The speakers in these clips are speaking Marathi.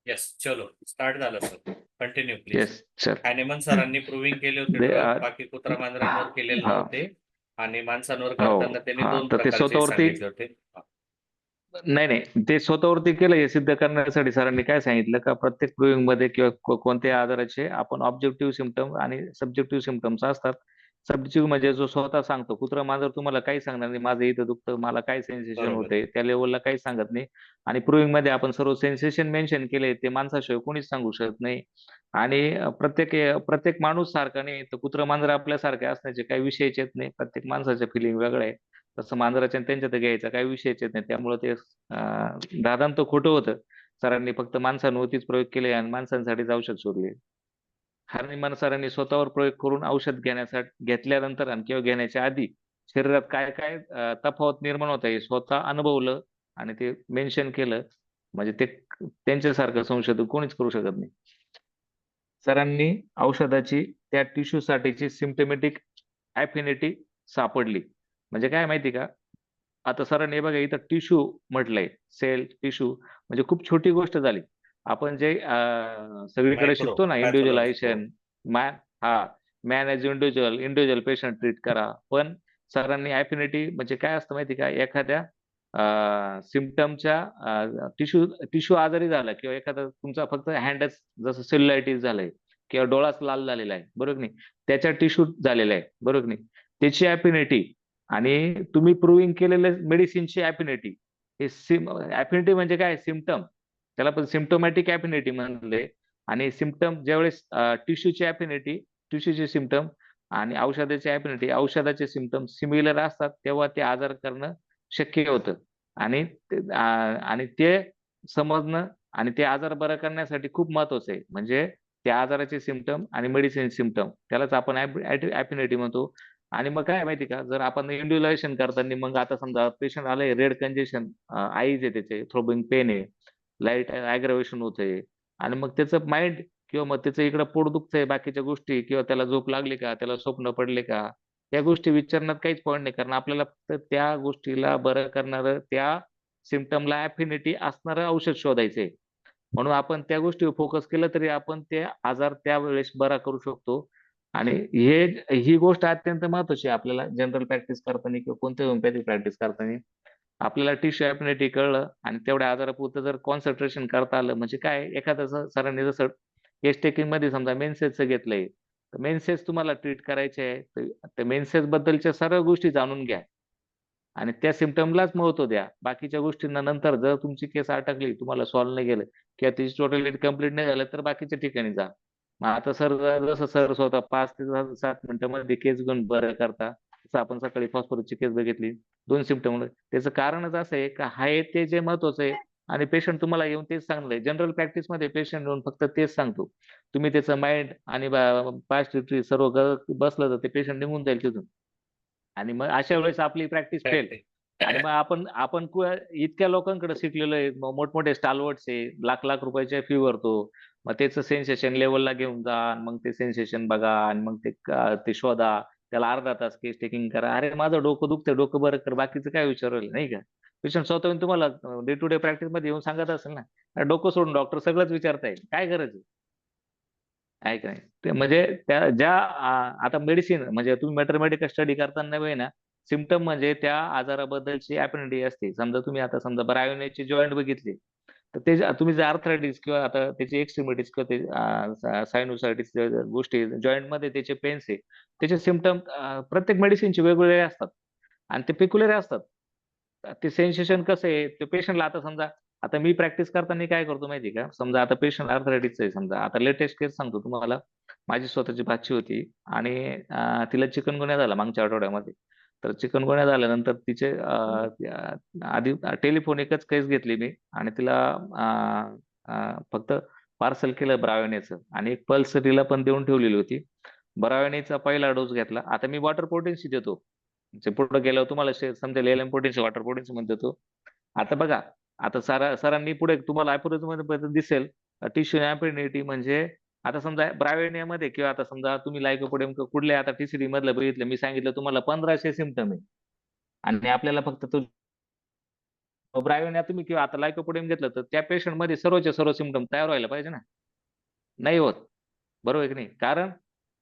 येस, चलो स्टार्ट झालं sir. Continue please. Yes sir. Hahnemann सरांनी प्रूव्हिंग केले होते दे ड्रग, बाकी कुत्रा मांजरांवर केलेले हा नव्हते. आणि माणसांवर हो करताना त्यांनी हा दोन तर ते प्रकारचे स्वतःवरती सांगितले होते. नाही नाही ते स्वतःवरती केलं हे सिद्ध करण्यासाठी सरांनी काय सांगितलं का प्रत्येक प्रूव्हिंग मध्ये किंवा कोणत्याही आजाराचे आपण ऑब्जेक्टिव्ह सिम्पटम आणि सब्जेक्टिव्ह सिम्पटम्स असतात. सब्जेक्टिव्ह म्हणजे जो स्वतः सांगतो, कुत्रा मांजर तुम्हाला काही सांगणार नाही, माझं इथं दुखतं, मला काय सेन्सेशन बरोबर. होतंय, त्या लेवलला काही सांगत नाही. आणि प्रूव्हिंग मध्ये आपण सर्व सेन्सेशन मेन्शन केले, ते माणसाशिवाय कोणीच सांगू शकत नाही. आणि प्रत्येक माणूस सारखा नाही, तर कुत्रा मांजर आपल्यासारखे असण्याचे काही विषयच येत नाही. प्रत्येक माणसाचे फिलिंग वेगळं आहे. तसं मांजराच्या आणि त्यांच्यात घ्यायचा काही विषयच येत नाही. त्यामुळे ते दादांत खोटं होतं. सरांनी फक्त माणसांवरतीच प्रयोग केले आणि माणसांसाठीच औषध शोधले. हनीमान सरांनी स्वतःवर प्रयोग करून औषध घेतल्यानंतर आणि किंवा घेण्याच्या आधी शरीरात काय काय तफावत निर्माण होत आहे स्वतः अनुभवलं आणि ते मेन्शन केलं. म्हणजे ते त्यांच्यासारखं संशोधन कोणीच करू शकत नाही. सरांनी औषधाची त्या टिश्यू साठीची सिम्पटमॅटिक अफिनिटी सापडली. म्हणजे काय माहिती का, आता सरांनी हे बघा इथं टिश्यू म्हटलंय, सेल टिश्यू म्हणजे खूप छोटी गोष्ट झाली. आपण जे सगळीकडे मायक्रो शिकतो ना, पॅथॉलॉजी. हो. इंडिव्हिज्युअलायझेशन, मॅन हा man as individual patient treat करा. पण सरांनी अफिनिटी म्हणजे काय असतं माहिती का, एखाद्या सिम्पटमच्या टिश्यू टिश्यू आजारी झाला किंवा एखादा तुमचा फक्त हँडच जसं सेल्युलायटिस झालंय किंवा डोळाच लाल झालेला आहे, बरोबर नाही, त्याच्या टिश्यू झालेला आहे, बरोबर नाही, त्याची अफिनिटी आणि तुम्ही प्रूव्हिंग केलेले मेडिसिनची अफिनिटी, हे अफिनिटी म्हणजे काय, सिम्पटम, त्याला पण सिम्प्टोमॅटिक अफिनिटी म्हणले. आणि सिम्पटम ज्यावेळेस टिश्यूची अफिनिटी, टिश्यूचे सिम्पटम आणि औषधाची अफिनिटी, औषधाचे सिम्पटम सिमिलर असतात, तेव्हा ते आजार करणं शक्य होतं. आणि आणि ते समजणं आणि ते आजार बरा करण्यासाठी खूप महत्वाचं आहे. म्हणजे त्या आजाराचे सिम्पटम आणि मेडिसिन सिम्पटम, त्यालाच आपण अफिनिटी म्हणतो. आणि मग काय माहिती का, जर आपण इंडिव्हिज्युअलायझेशन करताना मग आता समजा पेशंट आलंय रेड कंजेशन, आईज आहे, त्याचे थ्रोबिंग पेन आहे, लाईट अग्रवेशन होतंय, आणि मग त्याचं माइंड किंवा मग त्याचं इकडं पोट दुखतंय, बाकीच्या गोष्टी, किंवा त्याला झोप लागली का, त्याला स्वप्न पडले का, या गोष्टी विचारण्यात काहीच पॉईंट नाही. कारण आपल्याला फक्त त्या गोष्टीला बरं करणारं, त्या सिम्पटमला अफिनिटी असणारं औषध शोधायचंय. म्हणून आपण त्या गोष्टीवर फोकस केलं तरी आपण ते आजार त्यावेळेस बरा करू शकतो. आणि ही गोष्ट अत्यंत महत्वाची आहे आपल्याला जनरल प्रॅक्टिस करताना किंवा कोणत्याही होमिओपॅथिक प्रॅक्टिस करताना. आपल्याला टिश्यू अफिनिटी कळलं आणि तेवढ्या आजारापुरतं जर कॉन्सन्ट्रेशन करता आलं, म्हणजे काय, एखाद्याचं सरांनी जसं केस टेकिंग मध्ये समजा मेन्सेसचं घेतलंय, तर मेन्सेस तुम्हाला ट्रीट करायचे आहे, तर मेन्सेस बद्दलच्या सर्व गोष्टी जाणून घ्या आणि त्या सिम्पटमलाच महत्व द्या. बाकीच्या गोष्टींना नंतर, जर तुमची केस अटकली, तुम्हाला सॉल्व्ह नाही गेलं किंवा त्याची टोटली कम्प्लीट नाही झालं, तर बाकीच्या ठिकाणी जा. मग आता सर, जसं सर स्वतः 5 ते 7 मिनिटांमध्ये केस घेऊन बरं करता, तसं आपण सकाळी फॉस्फरसची केस बघितली, 2 सिम्पटम. त्याचं कारणच असं आहे का, हाय ते जे महत्वाचं आहे. आणि पेशंट तुम्हाला येऊन तेच सांगलंय, जनरल प्रॅक्टिस मध्ये पेशंट येऊन फक्त तेच सांगतो. तुम्ही त्याचं माइंड आणि पास्ट हिस्ट्री सर्व बसलं तर ते पेशंट निघून जाईल तिथून. आणि मग अशा वेळेस आपली प्रॅक्टिस फेल. आणि मग आपण इतक्या लोकांकडे शिकलेलो आहे, मोठमोठे स्टालवर्ड्स आहे, लाख लाख रुपयाच्या फी भरतो. मग त्याचं सेन्सेशन लेवलला घेऊन जा, आणि मग ते सेन्सेशन बघा, आणि मग ते शोधा, त्याला अर्धा तास केस टेकिंग करा. अरे माझं डोकं दुखतंय, डोकं बरं कर, बाकीचं काय विचारलं नाही का. पेशंट स्वतःहून तुम्हाला डे टू डे प्रॅक्टिस मध्ये येऊन सांगत असेल ना, "अरे डोकं सोडून डॉक्टर सगळंच विचारताय, काय गरज आहे?" आहे का नाही. ते म्हणजे त्या ज्या आता मेडिसिन म्हणजे तुम्ही मॅथमॅटिकल स्टडी करताना वेळी ना, सिम्पटम म्हणजे त्या आजाराबद्दलची अफिनिटी असते. समजा तुम्ही आता समजा ब्रायोनेचे जॉईंट बघितले, तर ते तुम्ही जर आर्थरायटिस किंवा आता त्याची एक्स्ट्रीमिटीज किंवा ते सायनुसायटिस गोष्टी जॉईंट मध्ये त्याचे पेन्स आहे, त्याचे सिम्पटम प्रत्येक मेडिसिनचे वेगवेगळे असतात आणि ते पेक्युलर असतात. ते सेन्सेशन कसं आहे, ते पेशंटला आता समजा, आता मी प्रॅक्टिस करताना काय करतो माहिती आहे का, समजा आता पेशंट आर्थरायटिसचं आहे, समजा आता लेटेस्ट केस सांगतो तुम्हाला. माझी स्वतःची भाची होती आणि तिला चिकनगुन्या झाला मागच्या आठवड्यामध्ये. तर चिकनगुन्या झाल्यानंतर तिचे आधी टेलिफोनिकच केस घेतली मी आणि तिला फक्त पार्सल केलं ब्रायोनेचं आणि एक पल्स तिला पण देऊन ठेवलेली होती. ब्रायोनेचा पहिला डोस घेतला. आता मी वॉटर पोटेन्सी देतो, म्हणजे पुढे गेल्यावर तुम्हाला समजेल L M potency water potency म्हणतो तो. आता बघा, आता सरांनी पुढे तुम्हाला मध्ये दिसेल टिश्यू अफिनिटी म्हणजे, आता समजा ब्राव्हेनियामध्ये किंवा आता समजा तुम्ही लायकोपोडियम कुठल्या आता टीसीडी मधलं बघितलं, मी सांगितलं तुम्हाला 1500 सिम्पटम आहे आणि आपल्याला फक्त तो ब्रायोनिया तुम्ही किंवा आता लायकोपोडियम घेतलं तर त्या पेशंट मध्ये सर्वच्या सर्व सिम्पटम तयार व्हायला पाहिजे ना, नाही होत. बरोबर आहे की नाही? कारण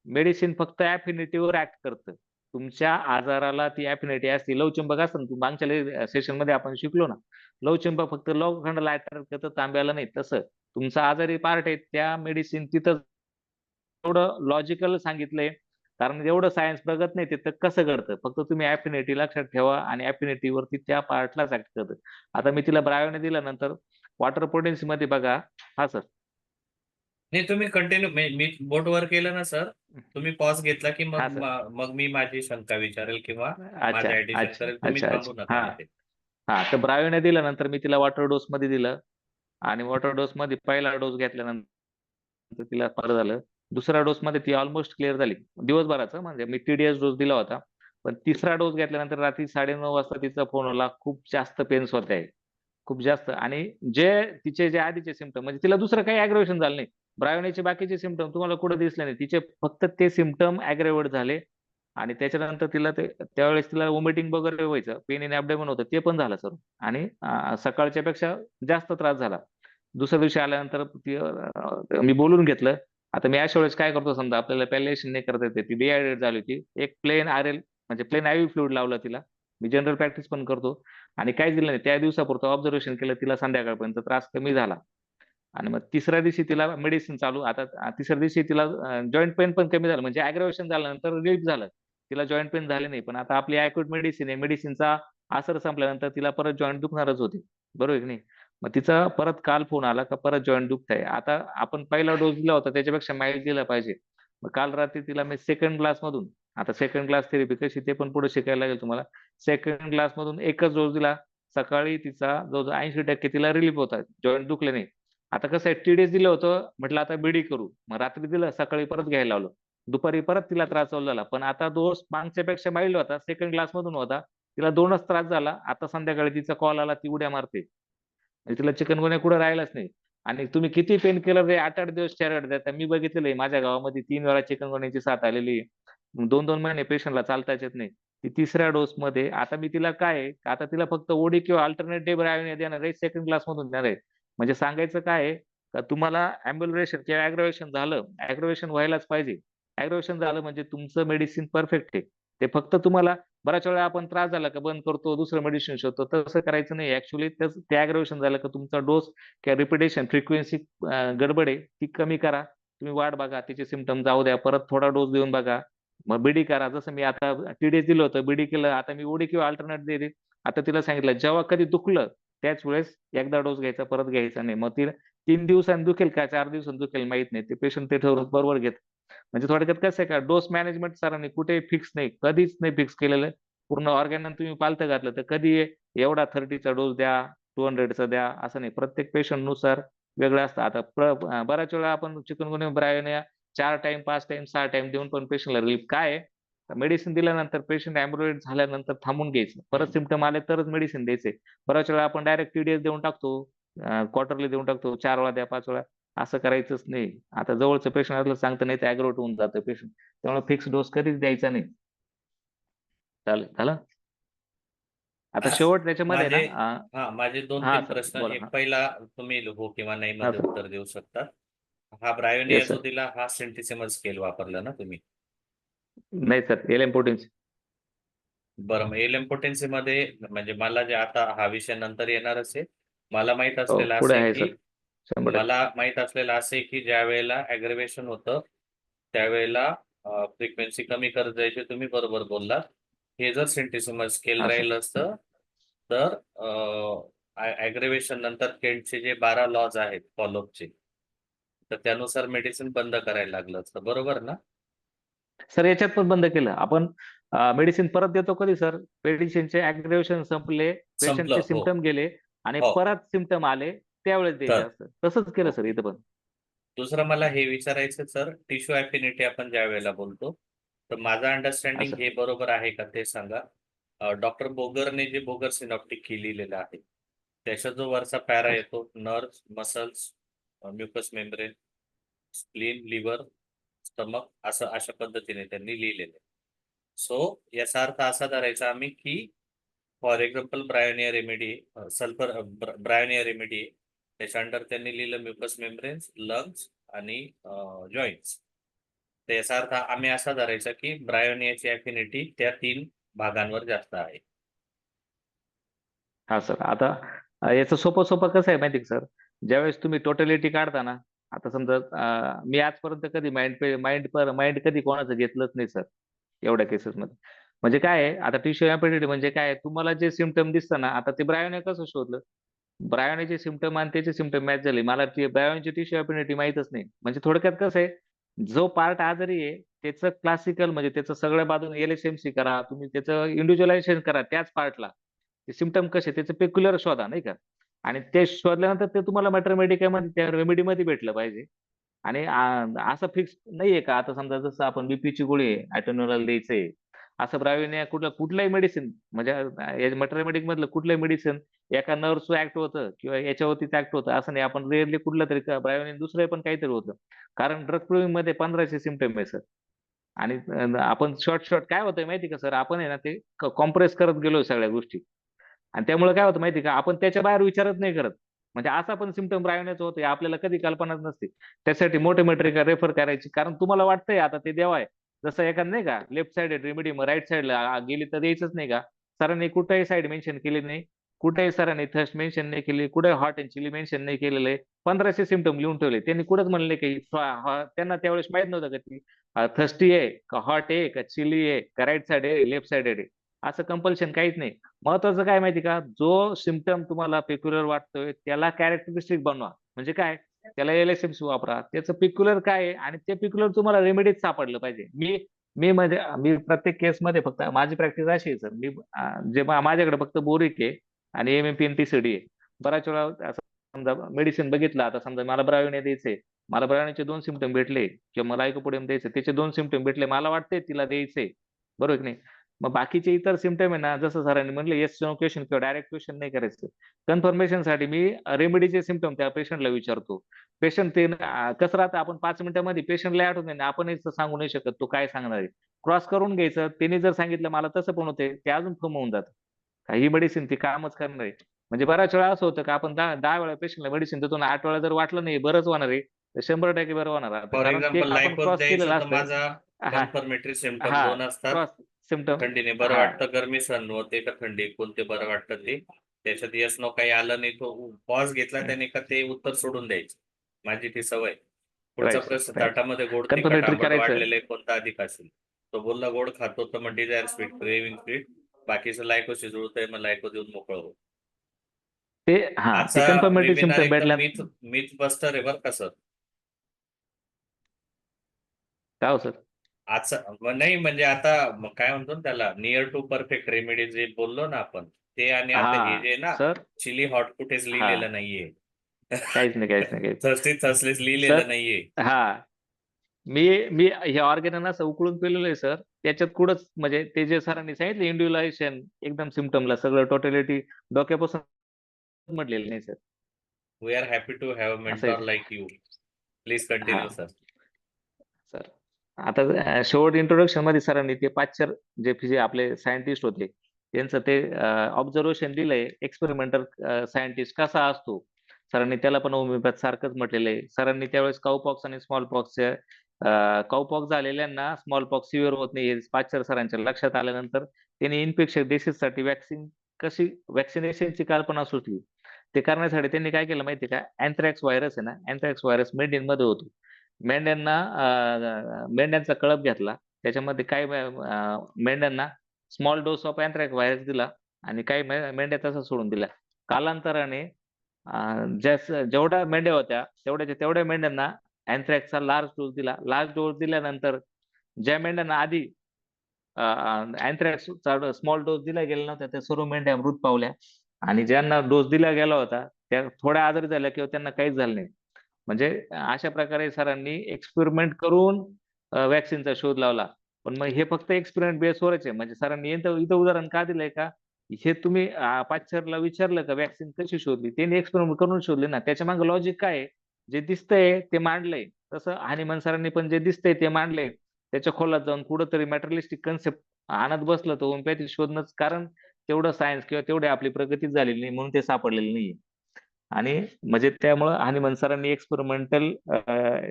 मेडिसिन फक्त ऍफिनिटीवर ऍक्ट करतं. तुमच्या आजाराला ती ऍफिनिटी असते. लवचंबक असतं ना, मागच्या सेशन मध्ये आपण शिकलो ना, लवचंबक फक्त लोखंडाला अट्रॅक्ट करतं, तांब्याला नाही. तसं तुमचा आजारी पार्ट आहे त्या मेडिसिन तिथं एवढं लॉजिकल सांगितलंय, कारण एवढं सायन्स बघत नाही ते तर कसं घडतं. फक्त तुम्ही ऍफिनिटी लक्षात ठेवा आणि ऍफिनिटी वरती त्या पार्टलाच ऍक्ट करतं. आता मी तिला ब्रायोने दिल्यानंतर वॉटर पोटेन्सी मध्ये बघा. हा सर. नाही, तुम्ही कंटिन्यू, मी बोर्डवर केलं ना सर, तुम्ही पॉज घेतला की हा मग सर. मग मी माझी शंका विचारेल किंवा अच्छा माझे ऍडिशन अच्छा करेल. तुम्ही अच्छा थांबू अच्छा. नका हा मध्ये. हा. तर ब्रायोने दिल्यानंतर मी तिला वॉटर डोस मध्ये दिलं आणि वॉटर डोस मध्ये पहिला डोस घेतल्यानंतर तिला बरं झालं. दुसऱ्या डोस मध्ये ती ऑलमोस्ट क्लिअर झाली दिवसभराचं. म्हणजे मी TDS डोस दिला होता, पण तिसरा डोस घेतल्यानंतर रात्री 9:30 वाजता तिचा फोन आला, खूप जास्त पेन्स होत आहे, खूप जास्त. आणि तिचे आधीचे सिम्पटम, म्हणजे तिला दुसरं काही अग्रेवेशन झालं नाही. ब्रायोनेचे बाकीचे सिम्पटम तुम्हाला कुठे दिसले नाही, तिचे फक्त ते सिम्पटम अग्रेवेट झाले. आणि त्याच्यानंतर तिला त्यावेळेस तिला वॉमिटिंग वगैरे व्हायचं, पेन इन ऍब्डोमेन होतं, ते पण झालं सर. आणि सकाळच्या पेक्षा जास्त त्रास झाला. दुसऱ्या दिवशी आल्यानंतर मी बोलून घेतलं. आता मी अशा वेळेस काय करतो, समजा आपल्याला पॅलेशन नाही करता येते, ती डिहायड्रेट झाली होती, एक प्लेन RL म्हणजे प्लेन IV फ्लुइड लावलं तिला. मी जनरल प्रॅक्टिस पण करतो. आणि काहीच दिलं नाही, त्या दिवसापुरतं ऑब्झर्वेशन केलं, तिला संध्याकाळपर्यंत त्रास कमी झाला. आणि मग तिसऱ्या दिवशी तिला मेडिसिन चालू. आता तिसऱ्या दिवशी तिला जॉईंट पेन पण कमी झालं, म्हणजे अग्रवेशन झाल्यानंतर रिलीफ झालं. तिला जॉईंट पेन झाले नाही, पण आता आपली अॅक्यूट मेडिसिन आहे, मेडिसिनचा असर संपल्यानंतर तिला परत जॉईंट दुखणारच होते. बरोबर आहे की नाही? मग तिचा परत काल फोन आला का परत जॉईंट दुखत आहे. आता आपण पहिला डोस दिला होता त्याच्यापेक्षा माईल्ड दिला पाहिजे. मग काल रात्री तिला मी सेकंड क्लास मधून, आता सेकंड क्लास थेरपी कशी ते पण पुढे शिकायला लागेल तुम्हाला, सेकंड क्लास मधून एकच डोस दिला. सकाळी तिचा जवळजवळ 80% तिला रिलीफ होता, जॉईंट दुखले नाही. आता कसं आहे, TDS दिलं होतं, म्हटलं आता BD करू, मग रात्री दिलं, सकाळी परत घ्यायला लावलं, दुपारी परत तिला त्रास चालू झाला. पण आता डोस मागच्यापेक्षा माईल्ड होता, सेकंड क्लास मधून होता, तिला 2च त्रास झाला. आता संध्याकाळी तिचा कॉल आला, ती उड्या मारते. म्हणजे तिला चिकनगुन्या कुठं राहिलाच नाही. आणि तुम्ही किती पेन किलर रे, 8-8 दिवस स्टेरॉइड देता. मी बघितलेलं आहे, माझ्या गावामध्ये 3 वेळा चिकनगुन्याची साथ आलेली आहे. 2-2 महिने पेशंटला चालताच येत नाही. ती तिसऱ्या डोस मध्ये, आता मी तिला काय आहे, आता तिला फक्त OD किंवा अल्टरनेट डे ब्रायोनिया देणार आहे, सेकंड क्लास मधून देणार आहे. म्हणजे सांगायचं काय आहे का, तुम्हाला अम्ब्युलरेशन किंवा अॅग्रवेशन झालं, अॅग्रवेशन व्हायलाच पाहिजे. अॅग्रवेशन झालं म्हणजे तुमचं मेडिसिन परफेक्ट आहे. ते फक्त तुम्हाला बऱ्याच वेळा आपण त्रास झाला का बंद करतो, दुसरं मेडिसिन शोधतो, तसं करायचं नाही. ऍक्च्युली ते अॅग्रवेशन झालं का तुमचा डोस किंवा रिपिटेशन फ्रिक्वेन्सी गडबड आहे, ती कमी करा. तुम्ही वाट बघा, तिचे सिम्पटम जाऊ द्या, परत थोडा डोस देऊन बघा, मग BD करा. जसं मी आता TDS दिलं होतं, BD केलं, आता मी OD किंवा अल्टरनेट देते. आता तिला सांगितलं जेव्हा कधी दुखलं त्याच वेळेस एकदा डोस घ्यायचा, परत घ्यायचा नाही. मग तिला 3 दिवसांनी दुखेल का 4 दिवसांनी दुखेल माहित नाही, ते पेशंट ते ठरवून बरोबर घेत. म्हणजे थोडक्यात कसं आहे का, डोस मॅनेजमेंट सरांनी कुठे फिक्स नाही, कधीच नाही फिक्स केलेलं. पूर्ण ऑर्गॅनन तुम्ही पालथं घातलं तर कधी एवढा 30चा डोस द्या, 200चा द्या, असं नाही. प्रत्येक पेशंट नुसार वेगळं असतं. आता बऱ्याच वेळा आपण चिकनगुन्या ब्रायोनिया 4 टाइम 5 टाइम 6 टाइम देऊन पण पेशंटला रिलीफ काय आहे, मेडिसिन दिल्यानंतर पेशंट ॲम्ब्युलेट झाल्यानंतर थांबून घ्यायचं, परत सिम्पटम आले तरच मेडिसिन द्यायचे. बऱ्याच वेळा आपण डायरेक्ट TDS देऊन टाकतो, क्वार्टरली देऊन टाकतो, 4 वेळा द्या 5 वेळा, असं करायचंच नाही. आता जवळचं पेशंट असलं सांगतं, नाही तर ॲग्रोट होऊन जातं पेशंट. त्यामुळे फिक्स डोस कधीच द्यायचा नाही. चालेल, झालं. आता शेवट त्याच्यामध्ये माझे ना माझे हा 2-3 सर प्रश्न. बोला. एक पहिला, तुम्ही हो किंवा नाही हा मध्ये सर. उत्तर देऊ शकता. हा ब्रायोनिया येस जो सर. दिला, हा सेंटिसिमल स्केल वापरला ना तुम्ही? नाही सर, LM पोटेन्सी. बरं, मग एलिम्पोटेन्सी मध्ये, म्हणजे मला जे आता हा विषय नंतर येणारच आहे, मला माहित हो, असलेलं पुढे असे आहे की सर, 100%. मला माहित असलेलं असे की ज्या वेळेला अग्रेवेशन होतं त्यावेळेला फ्रिक्वेन्सी कमी करत जायची, तुम्ही बरोबर बोललात. हे जर सेंटिसिमल स्केल हा सर. राहिलं असतं तर अग्रेवेशन नंतर केंटचे जे 12 लॉज आहेत फॉलोअपचे, तर त्यानुसार मेडिसिन बंद करायला लागलं असतं, बरोबर ना? सर याच्यात पण बंद केलं आपण. मेडिसिन परत देतो कधी सर, पेशंटचे अग्रेवेशन संपले, पेशंटचे संपलं, हो. सिमटम गेले आणि हो. परत सिमटम आले, त्यावेळेस द्यायचं तर असतं. तसंच केलं सर ओके. इथं पण. दुसरं मला हे विचारायचं सर, टिश्यू अफिनिटी आपण ज्या वेळेला बोलतो, तर माझं अंडरस्टँडिंग असं. हे बरोबर आहे का ते सांगा. डॉक्टर बोगरने जे बोगर सिनॉप्टिक लिहिलेलं आहे, त्याचा जो वरचा पॅरा असं. येतो, nerves, muscles, mucous membrane, spleen, liver, stomach, असं अशा पद्धतीने त्यांनी लिहिलेलं आहे. सो याचा अर्थ असा धरायचा आम्ही की for example bryonia remedy, sulphur bryonia remedy, त्याच्यानंतर त्यांनी लिहिलं म्युकस मेम्ब्रेन्स, लंग्स आणि जॉईंट्स. तर याचा अर्थ आम्ही असा धरायचा की ब्रायोनियाची अफिनिटी त्या 3 भागांवर जास्त आहे. हा सर. आता याचं सोपं सोपं कसं आहे माहिती का सर, ज्यावेळेस तुम्ही टोटॅलिटी काढता ना, आता समजा मी आजपर्यंत कधी माइंड कधी कोणाचं घेतलंच नाही सर एवढ्या केसेस मध्ये. म्हणजे काय आहे, आता टिश्यू ॲपिनिटी म्हणजे काय आहे, तुम्हाला जे सिमटम दिसतं ना, आता ते ब्रायोनिया कसं शोधलं, ब्रायोनियाचे सिमटम आणि त्याचे सिमटम मॅच झाले, मला ते ब्रायोनियाची टिश्यू ॲपिनिटी माहीतच नाही. म्हणजे थोडक्यात कसं आहे, जो पार्ट आजारी आहे त्याचं क्लासिकल म्हणजे त्याचं सगळ्या बाजूने LSMC करा, तुम्ही त्याचं इंडिव्हिज्युअलायझेशन करा त्याच पार्टला, ते सिमटम कसे त्याचं पेक्युलर शोधा नाही का, आणि ते शोधल्यानंतर ते तुम्हाला मध्ये त्या रेमेडीमध्ये भेटलं पाहिजे. आणि असं फिक्स नाहीये का, आता समजा जसं आपण बीपीची गोळी आहे ॲटेनोल द्यायचंय, असं ब्रायोनिया कुठलाही मेडिसिन म्हणजे मटेरियल मधलं कुठलंही मेडिसिन एका नर्व्स ऍक्ट होतं किंवा याच्यावरतीच ऍक्ट होतं असं नाही. आपण रेअरली कुठलं तरी ब्रायोनिया दुसरं पण काहीतरी होतं, कारण ड्रग प्रूव्हिंग मध्ये 1500 सिमटम आहे सर. आणि आपण शॉर्ट शॉर्ट काय होतंय माहिती का सर, आपण आहे ना ते कॉम्प्रेस करत गेलो सगळ्या गोष्टी, आणि त्यामुळे काय होतं माहिती का, आपण त्याच्या बाहेर विचारच नाही करत. म्हणजे असा पण सिमटम ब्रायोनियाचा होतो हे आपल्याला कधी कल्पनाच नसते. त्यासाठी मोठे मेट्रिक रेफर करायची, कारण तुम्हाला वाटतंय आता ते देवा आहे. जसं एखादं नाही का लेफ्ट साइड रेमेडी मग राईट साईडला गेली तर द्यायचंच नाही का. सरांनी कुठेही साईड मेन्शन केली नाही, कुठेही सरांनी थर्स्ट मेन्शन नाही केली, कुठे हॉट अँड चिली मेन्शन नाही केलेलं आहे. 1500 सिमटम लिहून ठेवले त्यांनी, कुठंच म्हणले की त्यांना त्यावेळेस माहित नव्हतं का ती थर्स्टी आहे का, हॉट आहे का, चिली आहे का, राईट साइड आहे लेफ्ट साइड आहे, असं कंपल्शन काहीच नाही. महत्वाचं काय माहिती का, जो सिमटम तुम्हाला पेक्युलर वाटतोय त्याला कॅरेक्टरिस्टिक बनवा. म्हणजे काय, त्याला LSMC वापरा, त्याचं पेक्युलर काय आहे आणि ते पेक्युलर तुम्हाला रेमेडीज सापडलं पाहिजे. मी मी म्हणजे मी प्रत्येक केस मध्ये फक्त माझी प्रॅक्टिस अशी आहे सर, मी जे माझ्याकडे फक्त बोरिक आहे आणि MMP आणि TCD आहे. बऱ्याच वेळा असं समजा मेडिसिन बघितलं, आता समजा मला ब्रायोनिया द्यायचंय, मला ब्रायोनियाचे 2 सिमटम भेटले किंवा मला आयकोपोडियम द्यायचे त्याचे 2 सिमटम भेटले, मला वाटतंय तिला द्यायचंय, बरोबर की नाही. मग बाकीचे इतर सिमटम आहे ना, जसं सरांनी म्हणलं येस नो क्वेश्चन किंवा डायरेक्ट क्वेश्चन नाही करायचं. कन्फर्मेशन साठी मी रेमेडीचे सिमटम त्या पेशंटला विचारतो. पेशंट ते कसं राहतं, आपण 5 मिनिटांमध्ये पेशंटला आठवत नाही, आपण हेच सांगू नाही शकत तो काय सांगणार आहे. क्रॉस करून घ्यायचं, त्यांनी जर सांगितलं मला तसं पण होते ते अजून फम होऊन जातं. ही मेडिसिन ती कामच करणार आहे. म्हणजे बऱ्याच वेळा असं होतं का आपण 10 वेळा पेशंटला मेडिसिन देतो ना, 8 वेळा जर वाटलं नाही बरंच होणार आहे तर 100% बरं होणार आहे. फॉर कारण ते एक्झाम्पल आपण लायकोज क्रॉस केलेलं द्यायचं तर असतं. माझा हा. कन्फर्मेटरी सिमटम हा. 2 असतात. Cross symptom. थंडीने बरं हा. वाटतं, गरमी सहन होते का थंडी, कोणते बरं वाटतं ते. त्याच्यात येस नो काही आलं नाही, तो पॉज घेतला त्याने का ते उत्तर सोडून द्यायचं. माझी ती सवय. पुढचा राईट सर, प्रश्न, राईट. ताटामध्ये गोड तिखट कन्फर्मेटरी आंबट करायचं. वाढलेले कोणता अधिक असेल. तो बोलला गोड खातो तर मग डिझायर स्वीट, क्रेविंग स्वीट. बाकीचं लायकोशी जुळतंय मग लायको देऊन मोकळं हो. ते हा ते आजचा कन्फर्मेटरी वेबिनार सिमटम एकदम भेटल्या. मिथ बस्टर आहे बरं का सर. काय हो सर. नाही म्हणजे आता मग काय म्हणतो ना त्याला, नियर टू परफेक्ट रेमेडी जे बोललो ना आपण ते, आणि आता हे हा जे ना सर. चिली हॉट कुठेच हा. लिहिलेलं नाहीये. काहीच नाही, काहीच नाही, काहीच थर्स्टी थर्स्टलेस नाही लिहिलेलं सर. नाहीये. हा. मी मी हे ऑर्गेनना असं उकळून पिलेलं आहे सर. त्याच्यात कुठंच म्हणजे ते जे सरांनी सांगितलं इंडिव्हिज्युअलायझेशन एकदम सिमटमला सगळं टोटॅलिटी डोक्यापासून म्हटलेलं नाही sir. We are happy to have असं आहे mentor sir. Like you. Please हा कंटिन्यू सर. सर. आता शेवट इंट्रोडक्शन मध्ये सरांनी ते पाश्चर जे आपले सायंटिस्ट होते त्यांचं ते ऑब्झर्वेशन दिलंय, एक्सपेरिमेंटल सायंटिस्ट कसा असतो. सरांनी त्याला पण होमिओपॅथ सारखंच म्हटलेलं आहे. सरांनी त्यावेळेस काउपॉक्स आणि स्मॉल पॉक्सच्या काउपॉक्स झालेल्यांना स्मॉल पॉक्स सिव्हिअर होत नाही हे पाश्चर सरांच्या लक्षात आल्यानंतर त्यांनी इन्फेक्शन डिसीजसाठी वॅक्सिनेशनची कल्पना सुचली. ते करण्यासाठी त्यांनी काय केलं माहिती का, अँथ्रॅक्स व्हायरस आहे ना, अँथ्रॅक्स व्हायरस मेंढ्यांमध्ये होतो. मेंढ्यांचा कळप घेतला, त्याच्यामध्ये काही मेंढ्यांना small dose of anthrax virus दिला आणि काही मेंढ्या तसं सोडून दिल्या. कालांतराने जेवढ्या मेंढ्या होत्या तेवढ्या मेंढ्यांना अँथ्रॅक्सचा लार्ज डोस दिला. लार्ज डोस दिल्यानंतर ज्या मेंढ्यांना आधी अँथ्रॅक्सचा स्मॉल डोस दिला गेला नव्हता त्या सर्व मेंढ्या मृत पावल्या, आणि ज्यांना डोस दिला गेला होता त्या थोड्या आजारी झाल्या किंवा त्यांना काहीच झालं नाही. म्हणजे अशा प्रकारे सरांनी एक्सपेरिमेंट करून वॅक्सिनचा शोध लावला. पण मग हे फक्त एक्सपेरिमेंट बेसवरच आहे. म्हणजे सरांनी इथं उदाहरण का दिलंय का, हे तुम्ही पाश्चरला विचारलं का वॅक्सिन कशी शोधली, त्यांनी एक्सपेरिमेंट करून शोधली ना, त्याच्या मागे लॉजिक काय आहे, जे दिसतंय ते मांडलंय. तसं हनीमन सरांनी पण जे दिसतंय ते मांडलंय. त्याच्या खोलात जाऊन कुठंतरी मॅटरियलिस्टिक कन्सेप्ट आणत बसलं तर होमिओपॅथी शोधणंच, कारण तेवढं सायन्स किंवा तेवढी आपली प्रगतीच झालेली नाही म्हणून ते सापडलेलं नाहीये. आणि म्हणजे त्यामुळं हनीमन सरांनी एक्सपेरिमेंटल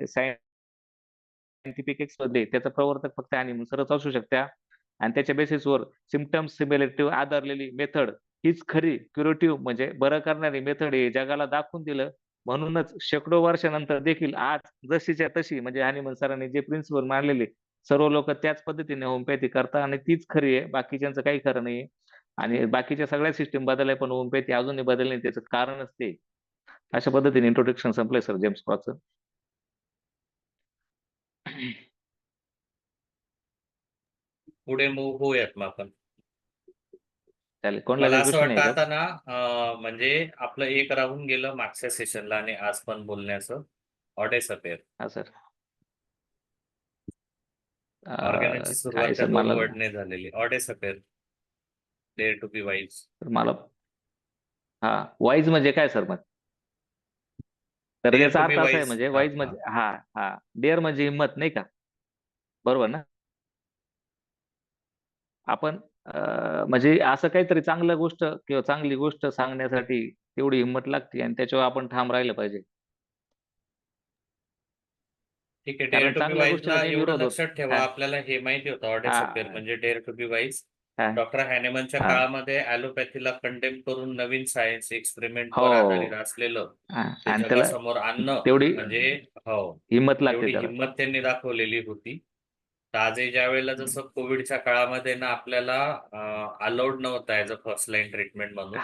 सायंटिफिक एक्सपर्ट त्याचा प्रवर्तक फक्त हनीमन सरच असू शकत्या. आणि त्याच्या बेसिसवर सिम्पटम्स सिम्युलेटिव्ह आधारलेली मेथड हीच खरी क्युरेटिव्ह म्हणजे बरं करणारी मेथड हे जगाला दाखवून दिलं. म्हणूनच शेकडो वर्षानंतर देखील आज जशीच्या तशी म्हणजे हनीमन सरांनी जे प्रिन्सिपल मांडलेले सर्व लोक त्याच पद्धतीने होमिओपॅथी करतात आणि तीच खरी आहे. बाकीच्यांचं काही खरं नाहीये. आणि बाकीच्या सगळ्या सिस्टीम बदलल्या पण होमिओपॅथी अजूनही बदलली नाही. त्याचं कारणच ते. अशा पद्धतीने इंट्रोडक्शन संपलंय सर जेम्स क्रॉसचं. पुढे मूव्ह होऊयात मग आपण. चालेल. कोणाला मला काही असं क्वेश्चन वाटतं आहे का? आता ना म्हणजे आपलं एक राहून गेलं मागच्या सेशनला आणि आज पण बोलण्याचं, ऑडेस अपेअर. हा सर. ऑर्गॅनची सुरुवात काय त्या सर 2 मला वर्डने झालेली. ऑडेस अपेअर. Dare to be wise. मला हा वाईज म्हणजे काय सर मग? तर डेअर त्याचा टू बी अर्थ असा आहे वाईज. म्हणजे हां, वाईज हां. म्हणजे हा हा डेअर म्हणजे हिंमत नाही का? बरोबर ना? आपण म्हणजे असं काहीतरी चांगलं गोष्ट किंवा चांगली गोष्ट सांगण्यासाठी तेवढी हिंमत लागते आणि त्याच्यावर आपण ठाम राहिलं पाहिजे. ठीक आहे. डेअर कारण टू बी चांगल्या गोष्टीला वाईजला नेहमी एवढं विरोध होत. लक्षात ठेवा, हा आपल्याला हे माहिती होतं ऑडेस अपेअर हा म्हणजे डेअर टू बी वाईज. हा डॉक्टर हॅनेमनच्या हा. काळामध्ये ॲलोपॅथीला कंडेम करून नवीन सायन्स एक्सपेरिमेंटवर आधारित हो. असलेलं हा, ते आणि त्याला जगासमोर आणणं तेवढी म्हणजे हो, हिंमत लागते तेवढी त्याला. हिंमत त्यांनी दाखवलेली होती. तर आजही ज्यावेळेला जसं कोविडच्या काळामध्ये ना आपल्याला अलाउड नव्हतं as a first line treatment म्हणून.